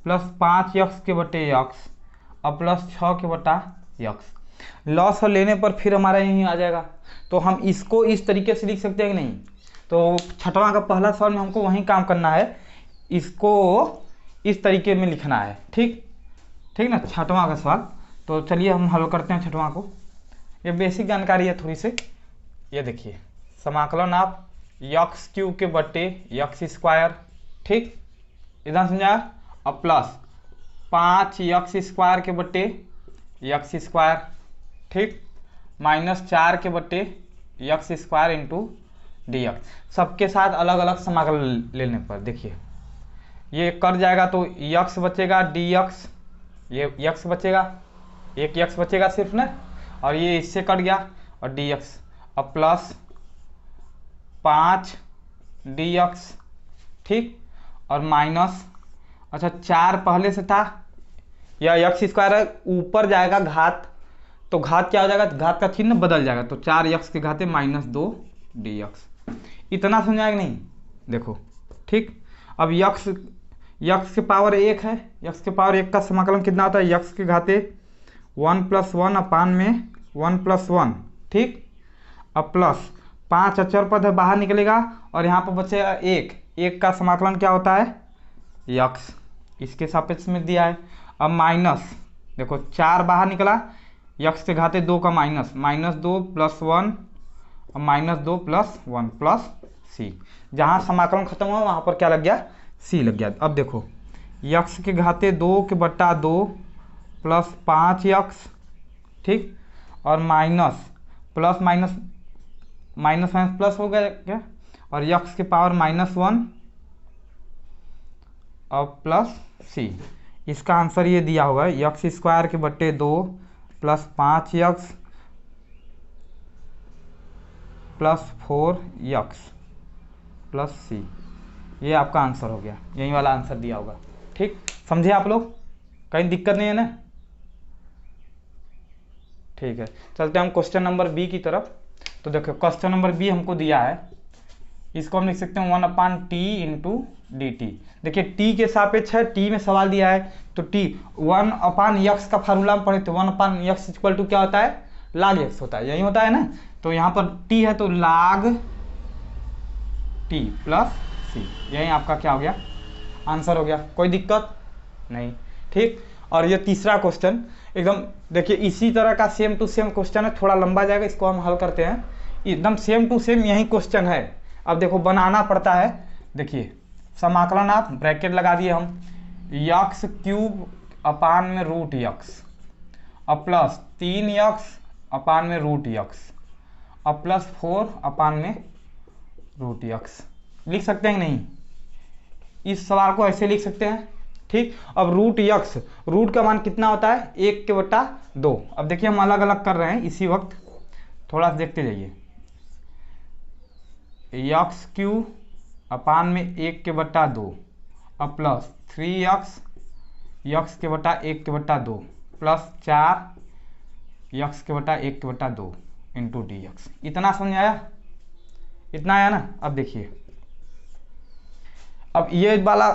प्लस 5x के बटे x और प्लस 6 के बटा x। लॉस और लेने पर फिर हमारा यहीं आ जाएगा। तो हम इसको इस तरीके से लिख सकते हैं कि नहीं? तो छठवां का पहला सवाल में हमको वहीं काम करना है, इसको इस तरीके में लिखना है, ठीक ना, छठवां का सवाल। तो चलिए हम हल करते हैं छठवां को। ये बेसिक जानकारी है थोड़ी सी। ये देखिए समाकलन आप x³ के बटे x², ठीक, इधर समझा, और प्लस 5x² के बटे यक्स स्क्वायर, ठीक, -4 के बट्टे x square into d x. सबके साथ अलग अलग समाकलन लेने पर देखिए ये कट जाएगा तो यक्स बचेगा, डी एक्स, ये यक्स बचेगा, एक यक्स बचेगा सिर्फ ना, और ये इससे कट गया और डी एक्स, अब प्लस 5 डी एक्स, ठीक, और माइनस, अच्छा 4 पहले से था, या यक्स स्क्वायर है ऊपर जाएगा घात, तो घात क्या हो जाएगा, घात का चिन्ह बदल जाएगा, तो 4 यक्स के घाते -2 डी एक्स। इतना समझ आएगा नहीं, देखो, ठीक। अब यक्स के पावर 1 है, यक्स के पावर 1 का समाकलन कितना होता है, यक्स के घाते 1 + 1 अपान में 1 + 1, ठीक, अब प्लस 5 अचर पद है बाहर निकलेगा और यहाँ पर बचेगा 1 का समाकलन क्या होता है, यक्स, इसके सापेक्ष में दिया है। अब माइनस, देखो 4 बाहर निकला, यक्स के घाते 2 का माइनस, -2 + 1, और -2 + 1 प्लस सी, जहाँ समाकलन खत्म हुआ वहाँ पर क्या लग गया, सी लग गया। अब देखो यक्स के घाते 2 के बट्टा 2 + 5 यक्स, ठीक, और minus plus minus minus plus हो गया क्या, और यक्स के पावर -1 और प्लस सी, इसका आंसर ये दिया होगा, यक्स स्क्वायर के बट्टे 2 + 5 यक्स + 4 यक्स प्लस सी, ये आपका आंसर हो गया, यही वाला आंसर दिया होगा, ठीक, समझे आप लोग, कहीं दिक्कत नहीं है ना, ठीक है। चलते हैं हम क्वेश्चन नंबर बी की तरफ। तो देखो क्वेश्चन नंबर बी हमको दिया है, इसको हम लिख सकते हैं 1/t × dt। देखिए t के सापेक्ष है, t में सवाल दिया है, तो t 1/x का फार्मूला में पढ़े थे, 1/x = क्या होता है, log x होता है, यही होता है ना, तो यहाँ पर t है तो log t + c, यही आपका क्या हो गया, आंसर हो गया, कोई दिक्कत नहीं, ठीक। और ये तीसरा क्वेश्चन एकदम देखिए इसी तरह का सेम टू सेम क्वेश्चन है, थोड़ा लंबा जाएगा, इसको हम हल करते हैं, एकदम सेम टू सेम यही क्वेश्चन है। अब देखो बनाना पड़ता है, देखिए समाकलन आप ब्रैकेट लगा दिए हम, x³ अपान में √x, अब प्लस 3x अपान में √x, अब प्लस 4 अपान में √x, लिख सकते हैं नहीं, इस सवाल को ऐसे लिख सकते हैं, ठीक। अब √x, रूट का मान कितना होता है, 1 के बट्टा 2। अब देखिए हम अलग अलग कर रहे हैं इसी वक्त, थोड़ा सा देखते जाइए, x³ अपान में 1 के बट्टा 2, अब प्लस 3x x के बट्टा 1 के बट्टा 2 प्लस 4 x के बट्टा 1 के बट्टा 2 इंटू dx। इतना समझ आया, इतना आया ना। अब देखिए अब ये वाला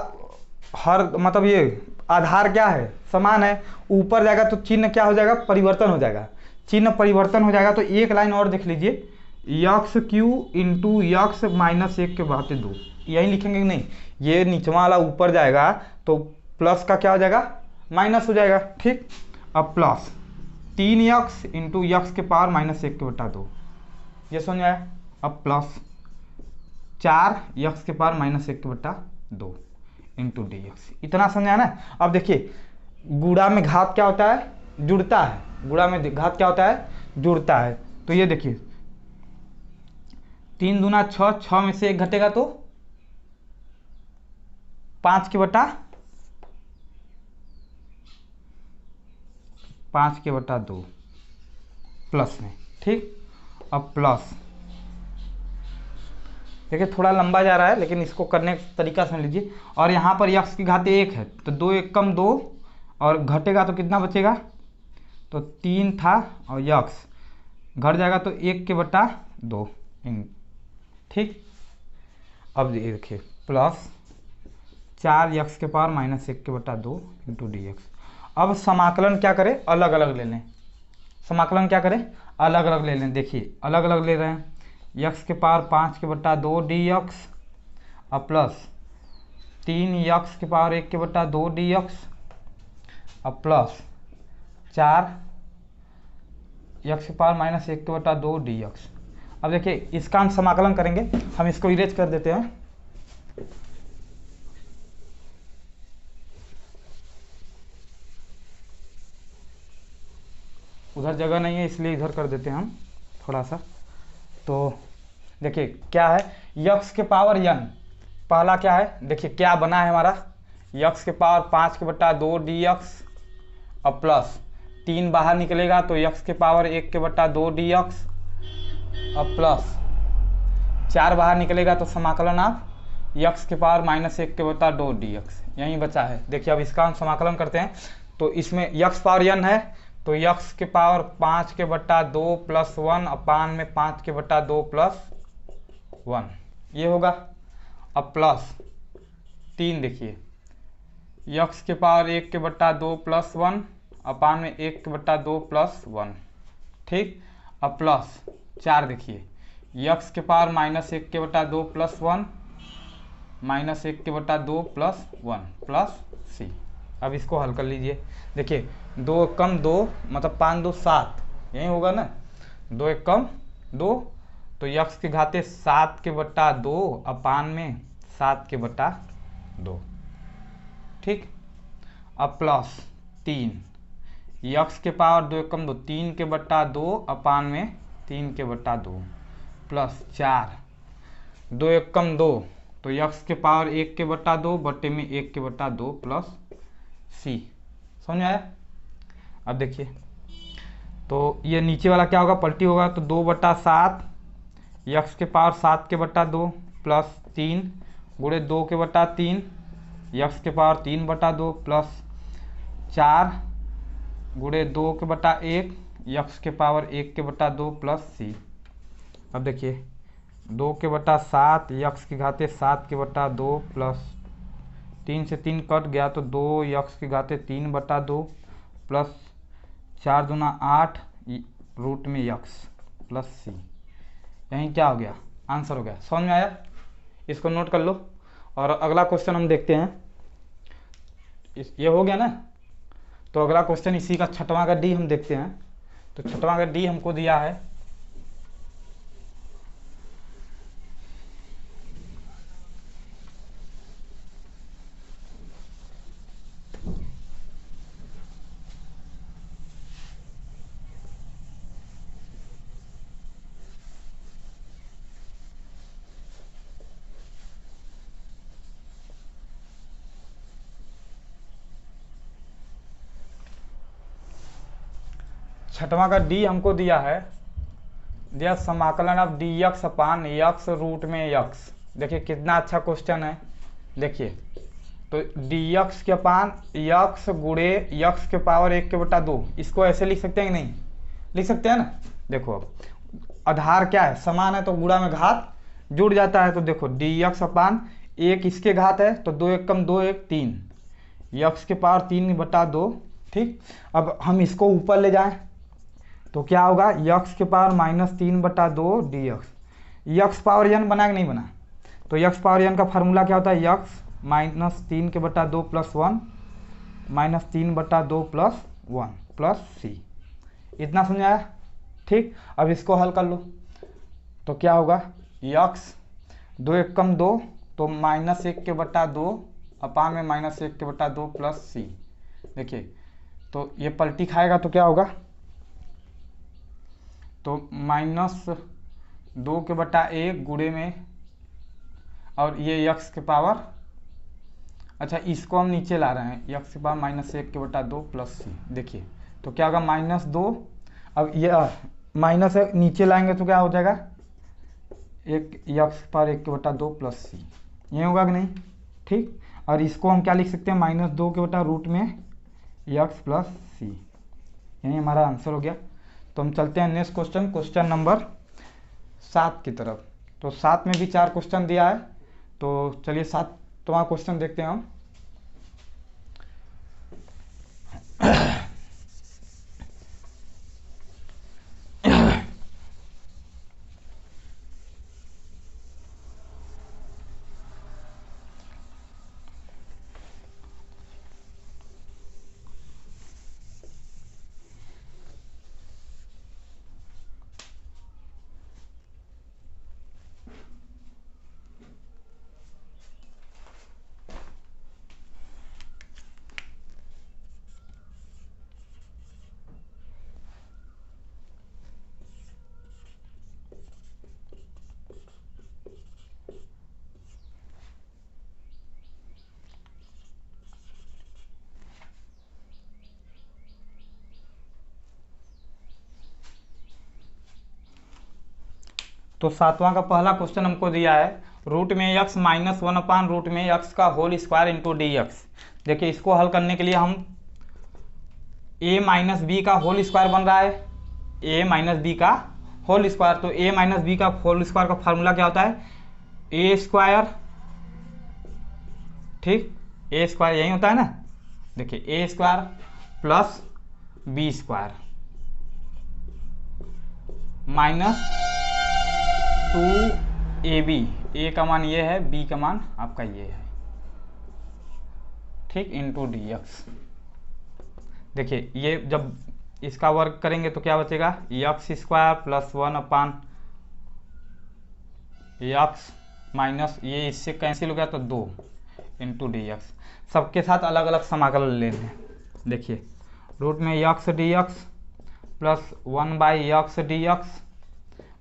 हर मतलब ये आधार क्या है, समान है, ऊपर जाएगा तो चिन्ह क्या हो जाएगा, परिवर्तन हो जाएगा, चिन्ह परिवर्तन हो जाएगा, तो एक लाइन और देख लीजिए, x³ इंटू x -1 के बट्टे 2, यही लिखेंगे कि नहीं, ये नीचे वाला ऊपर जाएगा तो प्लस का क्या हो जाएगा, माइनस हो जाएगा, ठीक। अब प्लस 3x इंटू x के पावर -1 के बट्टा 2, ये समझ आया। अब प्लस 4x के पावर -1 के बट्टा 2 इंटू dx, इतना समझा ना। अब देखिए गुणा में घात क्या होता है, जुड़ता है, गुणा में घात क्या होता है, जुड़ता है, तो ये देखिए 3 दूना 6, 6 में से 1 घटेगा तो 5 के बट्टा 2 प्लस में, ठीक। अब प्लस देखिए थोड़ा लंबा जा रहा है लेकिन इसको करने का तरीका समझ लीजिए, और यहाँ पर x की घात 1 है तो 2 1 कम 2, और घटेगा तो कितना बचेगा, तो 3 था और x घट जाएगा तो 1 के बट्टा 2, ठीक। अब ये देखिए प्लस 4x के पावर -1 के बट्टा 2 इंटू dx। अब समाकलन क्या करें, अलग अलग ले लें, समाकलन क्या करें, अलग अलग ले लें, देखिए अलग अलग ले रहे हैं, x के पावर 5 के बट्टा 2 dx, अब प्लस 3x के पावर 1 के बट्टा 2 dx, अब प्लस 4 x के पावर -1 के बट्टा 2 dx। अब देखिए इसका हम समाकलन करेंगे, हम इसको इरेज कर देते हैं, उधर जगह नहीं है इसलिए इधर कर देते हैं हम थोड़ा सा। तो देखिए क्या है, यक्स के पावर n, पहला क्या है देखिए क्या बना है हमारा, यक्स के पावर 5/2 dx और प्लस 3 बाहर निकलेगा तो यक्स के पावर 1/2 dx और प्लस 4 बाहर निकलेगा तो समाकलन आप यक्स के पावर -1/2 dx यहीं बचा है। देखिए अब इसका हम समाकलन करते हैं तो इसमें यक्स पावर n है तो यक्स के पावर 5/2 + 1 अपान में 5/2 + 1 ये होगा। अब प्लस 3 देखिए यक्स के पावर 1/2 + 1 अपान में 1/2 + 1 ठीक। अब प्लस 4 देखिए यक्स के पावर -1/2 + 1 -1/2 + 1 प्लस c। अब इसको हल कर लीजिए। देखिए 2 कम 2 मतलब 5 2 7 यही होगा ना, 2 1 कम 2 तो यक्स के घाते 7/2 अपान में 7/2 ठीक। अब प्लस 3 यक्स के पावर 2 1 कम 2 3/2 अपान में 3/2 प्लस 4 2 1 कम 2 तो यक्स के पावर 1/2 बटे में 1/2 प्लस c। समझ में आया। अब देखिए तो ये नीचे वाला क्या होगा पलटी होगा तो 2/7 यक्स के पावर 7/2 प्लस 3 गुणे 2/3 यक्स के पावर 3/2 प्लस 4 गुणे 2/1 यक्स के पावर 1/2 प्लस c। अब देखिए 2/7 यक्स के घाते 7/2 प्लस 3 से 3 कट गया तो 2 यक्स के घाते 3/2 प्लस 4 दूना 8 रूट में यक्स प्लस c। यहीं क्या हो गया आंसर हो गया। समझ में आया, इसको नोट कर लो। और अगला क्वेश्चन हम देखते हैं, ये हो गया ना। तो अगला क्वेश्चन इसी का 6वां का डी हम देखते हैं। तो 6वां का डी हमको दिया है छठवां का डी हमको दिया है, दिया समाकलन अब डी एक्स अपान यक्स रूट में यक्स। देखिए कितना अच्छा क्वेश्चन है। देखिए तो डी एक्स के अपान यक्स गुणे यक्स के पावर 1/2 इसको ऐसे लिख सकते हैं कि नहीं, लिख सकते हैं ना। देखो अब आधार क्या है समान है तो गुणा में घात जुड़ जाता है। तो देखो डी एक्स अपान एक इसके घात है तो 2 1 कम 2 1 3 यक्स के पावर 3/2 ठीक। अब हम इसको ऊपर ले जाएं तो क्या होगा यक्स के power -3/2 dx। X power n बना कि नहीं बना, तो यक्स पावर n का फार्मूला क्या होता है यक्स -3/2 + 1 -3/2 + 1 प्लस c। इतना समझ आया ठीक। अब इसको हल कर लो तो क्या होगा यक्स 2 1 कम 2 तो -1/2 अपान में -1/2 प्लस c। देखिए तो ये पलटी खाएगा तो क्या होगा तो -2/1 गुणे में और ये यक्स के पावर, अच्छा इसको हम नीचे ला रहे हैं यक्स के पावर -1/2 प्लस c। देखिए तो क्या होगा -2, अब ये माइनस है नीचे लाएंगे तो क्या हो जाएगा एक यक्स के पावर 1/2 प्लस c। ये होगा कि नहीं ठीक। और इसको हम क्या लिख सकते हैं -2 में यक्स प्लस c। यही हमारा आंसर हो गया। तो हम चलते हैं नेक्स्ट क्वेश्चन, क्वेश्चन नंबर 7 की तरफ। तो 7 में भी 4 क्वेश्चन दिया है तो चलिए 7वां क्वेश्चन देखते हैं हम। तो सातवां का पहला क्वेश्चन हमको दिया है रूट में x माइनस 1 अपान रूट में x का whole square into d x. देखिए इसको हल करने के लिए हम a माइनस बी का होल स्क्वायर बन रहा है, a माइनस बी का होल स्क्वायर। तो a माइनस बी का होल स्क्वायर का फार्मूला क्या होता है, ए स्क्वायर, ठीक, ए स्क्वायर यही होता है ना। देखिए a square plus b square minus 2ab, a का मान ये है, बी का मान आपका ये है, ठीक, इंटू डी एक्स। देखिए ये जब इसका वर्क करेंगे तो क्या बचेगा, एक्स स्क्वायर प्लस 1 अपान एक्स माइनस ये इससे कैंसिल हो गया तो 2 इंटू डी एक्स। सबके साथ अलग अलग समाकलन लेने हैं। देखिए रूट में x d x plus 1 by x d x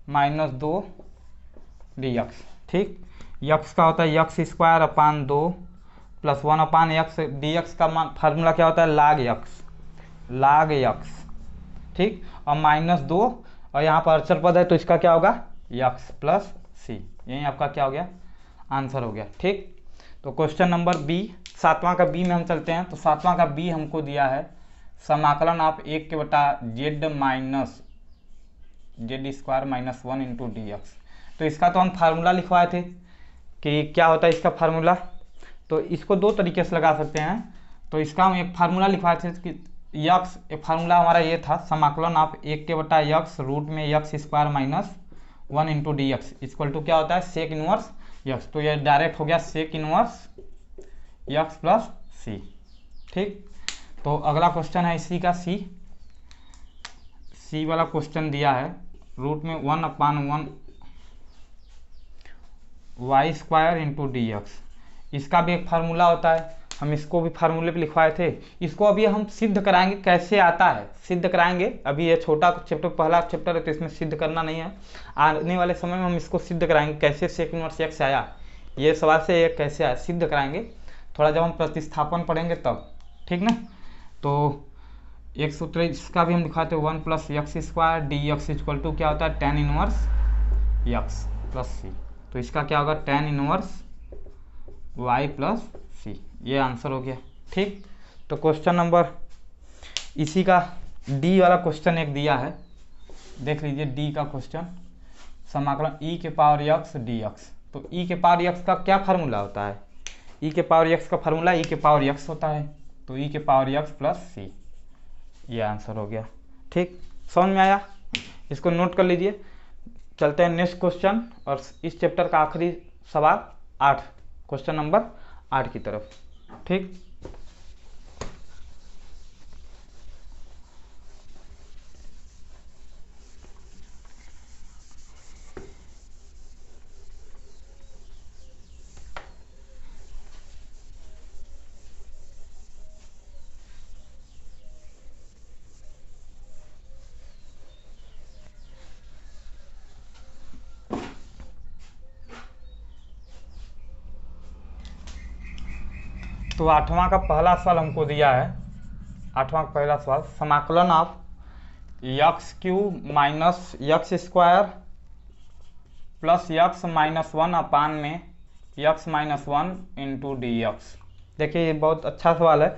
minus 2 D x, ठीक। एक्स का होता है एक्स स्क्वायर अपान 2 प्लस 1 अपान एक्स, डी एक्स का फार्मूला क्या होता है, लाग एक्स, लाग एक्स, ठीक, और माइनस 2 और यहाँ पर अचर पद है तो इसका क्या होगा, एक्स प्लस सी। यही आपका क्या हो गया, आंसर हो गया, ठीक। तो क्वेश्चन नंबर बी, सातवां का बी में हम चलते हैं। तो सातवां का बी हमको दिया है समाकलन आप 1 के बटा Z minus Z square minus 1 into d x. तो इसका तो हम फार्मूला लिखवाए थे कि क्या होता है इसका फार्मूला। तो इसको दो तरीके से लगा सकते हैं। तो इसका हम एक फार्मूला लिखवाए थे कि यक्स, एक फार्मूला हमारा ये था समाकलन आप 1 के बटा यक्स रूट में x square minus 1 into d x equal to क्या होता है, सेक इनवर्स यक्स। तो ये डायरेक्ट हो गया सेक इनवर्स यक्स प्लस सी, ठीक। तो अगला क्वेश्चन है इसी का सी वाला क्वेश्चन दिया है रूट में 1 upon 1 y square into d x. इसका भी एक फार्मूला होता है, हम इसको भी फार्मूले पे लिखवाए थे। इसको अभी हम सिद्ध कराएंगे कैसे आता है, सिद्ध कराएंगे। अभी ये छोटा चैप्टर, पहला चैप्टर है तो इसमें सिद्ध करना नहीं है। आने वाले समय में हम इसको सिद्ध कराएंगे कैसे सेक इनवर्स एक्स आया, ये सवाल से ये कैसे आया सिद्ध कराएंगे, थोड़ा जब हम प्रतिस्थापन पढ़ेंगे तब, ठीक ना। तो एक सूत्र इसका भी हम दिखाते हैं 1 plus x square d x equal to क्या होता है, tan inverse x plus c. तो इसका क्या होगा, tan inverse y plus c. ये आंसर हो गया, ठीक। तो क्वेश्चन नंबर इसी का डी वाला क्वेश्चन एक दिया है, देख लीजिए डी का क्वेश्चन समाकलन e के पावर एक्स डी एक्स। तो e के पावर एक्स का क्या फार्मूला होता है, e के पावर एक्स का फार्मूला e के पावर एक्स होता है। तो e के पावर एक्स प्लस सी, ये आंसर हो गया, ठीक। समझ में आया, इसको नोट कर लीजिए। चलते हैं नेक्स्ट क्वेश्चन और इस चैप्टर का आखिरी सवाल 8, क्वेश्चन नंबर 8 की तरफ, ठीक। तो आठवां का पहला सवाल हमको दिया है, आठवां का पहला सवाल समाकलन of x cube minus x square plus x minus 1 अपान में x minus 1 into d x. देखिए ये बहुत अच्छा सवाल है।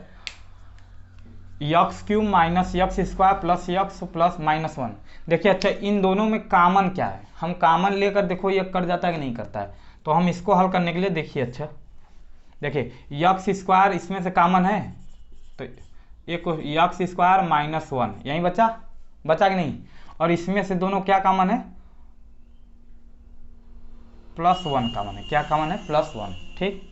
X cube minus x square plus x plus minus 1। देखिए अच्छा इन दोनों में कॉमन क्या है, हम कॉमन लेकर देखो ये कट जाता है कि नहीं करता है। तो हम इसको हल करने के लिए देखिए, अच्छा देखिए एक्स स्क्वायर इसमें से कॉमन है तो एक एक्स स्क्वायर माइनस 1 यहीं बचा कि नहीं, और इसमें से दोनों क्या कॉमन है, प्लस 1 कॉमन है। क्या कॉमन है, प्लस 1, ठीक।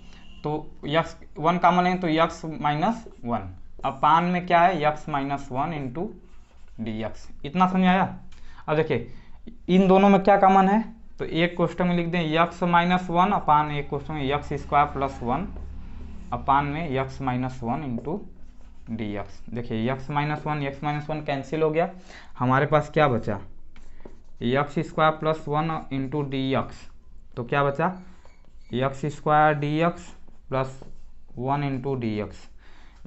तो एक्स 1 कॉमन है तो एक्स माइनस 1 अपान में क्या है, x minus 1 into d x. इतना समझ आया। अब देखिए इन दोनों में क्या कॉमन है, तो एक क्वेश्चन में लिख दें एक्स माइनस 1 अपान, एक क्वेश्चन में एक्स स्क्वायर प्लस 1 अपान में x minus 1 into d x. देखिए एक्स माइनस 1 कैंसिल हो गया, हमारे पास क्या बचा, x square plus 1 into d x. तो क्या बचा, x square d x plus 1 into d x.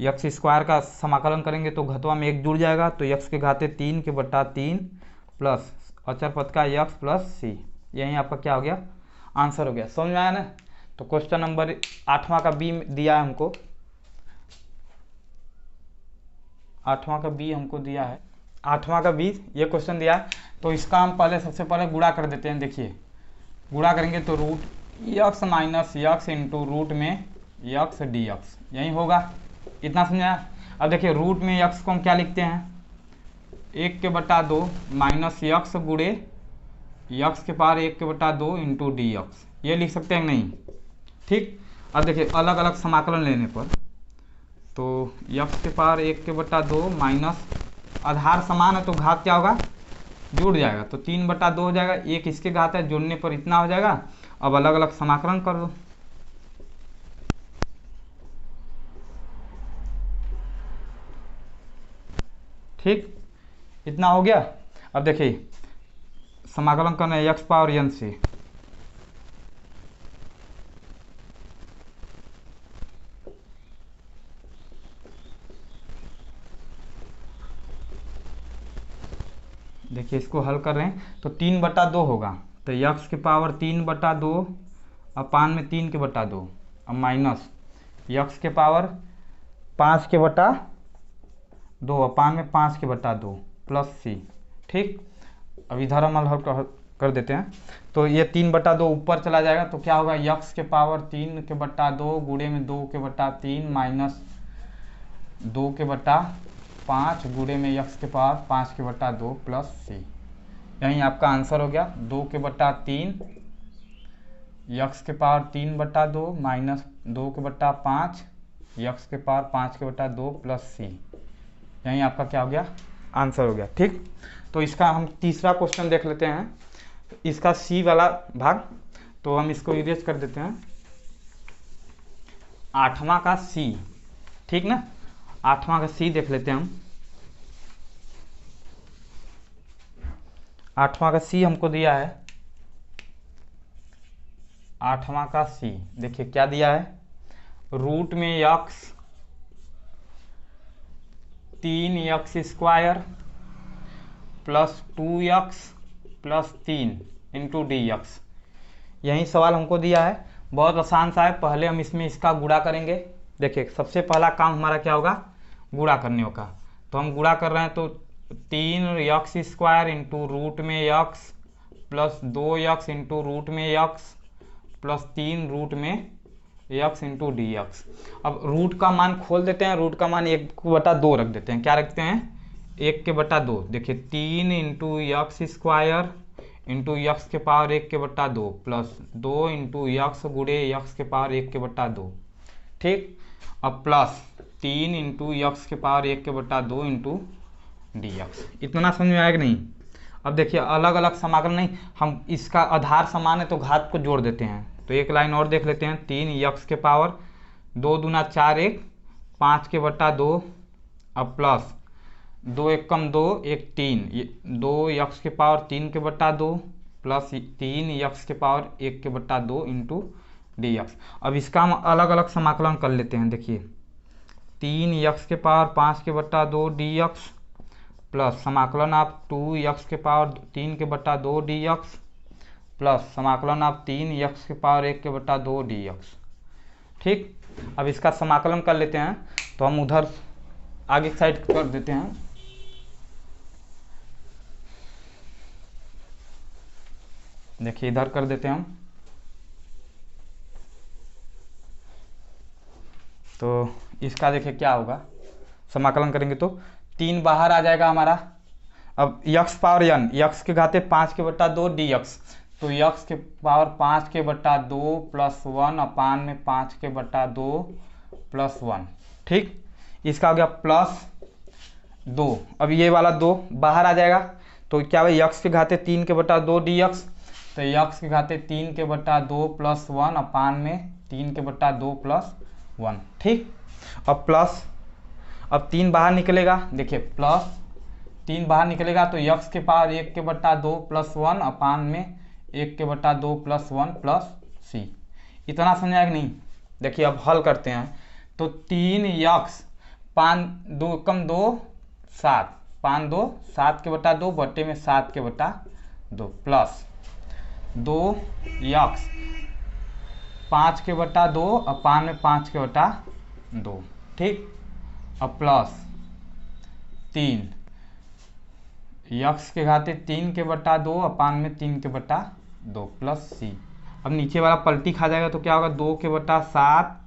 X square का समाकलन करेंगे तो घतवा में 1 जुड़ जाएगा, तो एक्स के घाते 3 के बटा 3 प्लस अचर पद का एक्स प्लस सी। यही आपका क्या हो गया, आंसर हो गया। समझ में आया ना। तो क्वेश्चन नंबर 8वां का बी दिया है हमको, 8वां का बी हमको दिया है, 8वां का बी ये क्वेश्चन दिया है। तो इसका हम पहले सबसे पहले गुणा कर देते हैं। देखिए गुणा करेंगे तो root x minus x into root में यक्स डी एक्स, यही होगा। इतना समझा। अब देखिए रूट में यक्स को हम क्या लिखते हैं, 1/2 माइनस यक्स गुणे यक्स के पावर 1/2 इंटू डी एक्स, ये लिख सकते हैं नहीं। ठीक। अब देखिए अलग अलग समाकलन लेने पर, तो यक्स के पावर 1/2 माइनस आधार समान है तो घात क्या होगा, जुड़ जाएगा, तो 3/2 हो जाएगा। एक इसके घात है, जोड़ने पर इतना हो जाएगा। अब अलग अलग समाकलन कर दो। ठीक, इतना हो गया। अब देखिए समाकलन करना है यक्स पावर एन से, देखिए इसको हल कर रहे हैं तो 3/2 होगा, तो यक्स के पावर 3/2 अपान में 3/2 अब माइनस यक्स के पावर 5/2 अपान में 5/2 प्लस सी। ठीक। अब इधर हम हल कर देते हैं, तो ये 3/2 ऊपर चला जाएगा तो क्या होगा, यक्स के पावर 3/2 गुणे में 2/3 माइनस 2/5 गुणे में यक्स के पावर 5/2 प्लस सी। यही आपका आंसर हो गया, 2/3 यक्स के पावर 3/2 माइनस 2/5 यक्स के पावर 5/2 प्लस सी। यही आपका क्या हो गया, आंसर हो गया। ठीक। तो इसका हम तीसरा क्वेश्चन देख लेते हैं, इसका सी वाला भाग, तो हम इसको इरेज कर देते हैं। 8वां का सी, ठीक ना, 8वां का सी देख लेते हैं हम। 8वां का सी हमको दिया है, 8वां का सी देखिए क्या दिया है, रूट में x 3x² plus 2x plus 3 into d x. यही सवाल हमको दिया है, बहुत आसान सा है। पहले हम इसमें इसका गुणा करेंगे। देखिए सबसे पहला काम हमारा क्या होगा, गुणा करने का। तो हम गुणा कर रहे हैं तो 3x² इंटू रूट में x plus 2x into root में यक्स प्लस 3 रूट में यक्स इंटू डी एक्स। अब रूट का मान खोल देते हैं, रूट का मान 1/2 रख देते हैं। क्या रखते हैं, 1/2। देखिए 3 इंटू x² इंटू यक्स के पावर 1/2 प्लस 2 इंटू यक्स गुणे यक्स के पावर 1/2। ठीक। अब प्लस 3 इंटू यक्स के पावर 1/2 इंटू डी एक्स। इतना समझ में आएगा नहीं। अब देखिए अलग अलग समाकलन नहीं, हम इसका आधार समान है तो घात को जोड़ देते हैं। तो एक लाइन और देख लेते हैं, 3 यक्स के पावर 2 दूना 4 1 5/2 अब प्लस 2 एकम 2 1 3 2 यक्स के पावर 3/2 प्लस 3 यक्स के पावर 1/2 इंटू डी एक्स। अब इसका हम अलग अलग समाकलन कर लेते हैं। देखिए 3 यक्स के पावर 5/2 डी एक्स प्लस समाकलन आप 2 यक्स के पावर 3/2 डी एक्स प्लस समाकलन आप 3 यक्स के पावर 1/2 डी एक्स। ठीक। अब इसका समाकलन कर लेते हैं, तो हम उधर आगे साइड कर देते हैं। देखिए इधर कर देते हैं हम, तो इसका देखिए क्या होगा, समाकलन करेंगे तो 3 बाहर आ जाएगा हमारा। अब यक्स पावर n, यक्स के घाते 5/2 डी एक्स, तो यक्स के पावर 5/2 प्लस 1 अपान में 5/2 प्लस 1। ठीक। इसका हो गया प्लस 2। अब ये वाला 2 बाहर आ जाएगा, तो क्या है, यक्स के घाते 3/2 डी एक्स, तो यक्स के घाते 3/2 प्लस 1 अपान में 3/2 प्लस 1। ठीक। अब प्लस, अब 3 बाहर निकलेगा, देखिए प्लस 3 बाहर निकलेगा तो यक्स के पावर 1/2 प्लस 1 अपान में 1/2 प्लस 1 प्लस सी। इतना समझा कि नहीं। देखिए अब हल करते हैं, तो 3 यक्स 5 2 कम 2 7 5 2 7/2 बट्टे में 7/2 प्लस 2 यक्स 5/2 अपान में 5/2, ठीक। अब प्लस 3 यक्स के घाते 3/2 अपान में 3/2 प्लस सी। अब नीचे वाला पलटी खा जाएगा तो क्या होगा, 2/7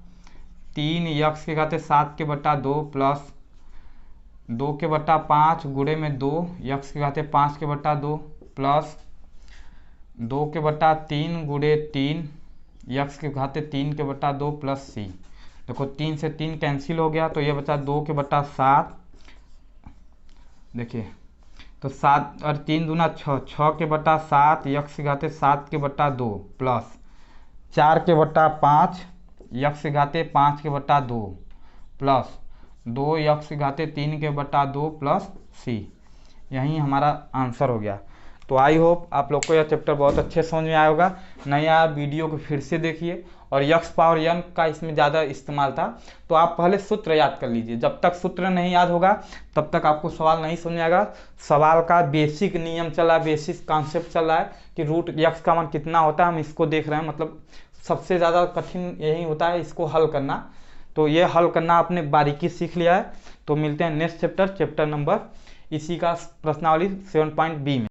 3 यक्स के घाते 7/2 प्लस 2/5 गुणे में 2 यक्स के घाते 5/2 प्लस 2/3 गुणे 3 यक्स के घाते 3/2 प्लस सी। देखो 3 से 3 कैंसिल हो गया तो ये बचा 2/7। देखिए तो 7 और 3 दूना 6, 6/7 यक्स के घाते 7/2 प्लस 4/5 यक्स के घाते 5/2 प्लस 2 यक्स के घाते 3/2 प्लस सी। यही हमारा आंसर हो गया। तो आई होप आप लोग को यह चैप्टर बहुत अच्छे समझ में आया होगा। नहीं आया वीडियो को फिर से देखिए। और यक्स पावर n का इसमें ज़्यादा इस्तेमाल था, तो आप पहले सूत्र याद कर लीजिए। जब तक सूत्र नहीं याद होगा तब तक आपको सवाल नहीं समझ आएगा। सवाल का बेसिक नियम चल रहा है, बेसिक कॉन्सेप्ट चल रहा है कि रूट यक्स का मान कितना होता है, हम इसको देख रहे हैं। मतलब सबसे ज़्यादा कठिन यही होता है, इसको हल करना। तो ये हल करना आपने बारीकी सीख लिया है। तो मिलते हैं नेक्स्ट चैप्टर नंबर इसी का प्रश्नावली 7.b में।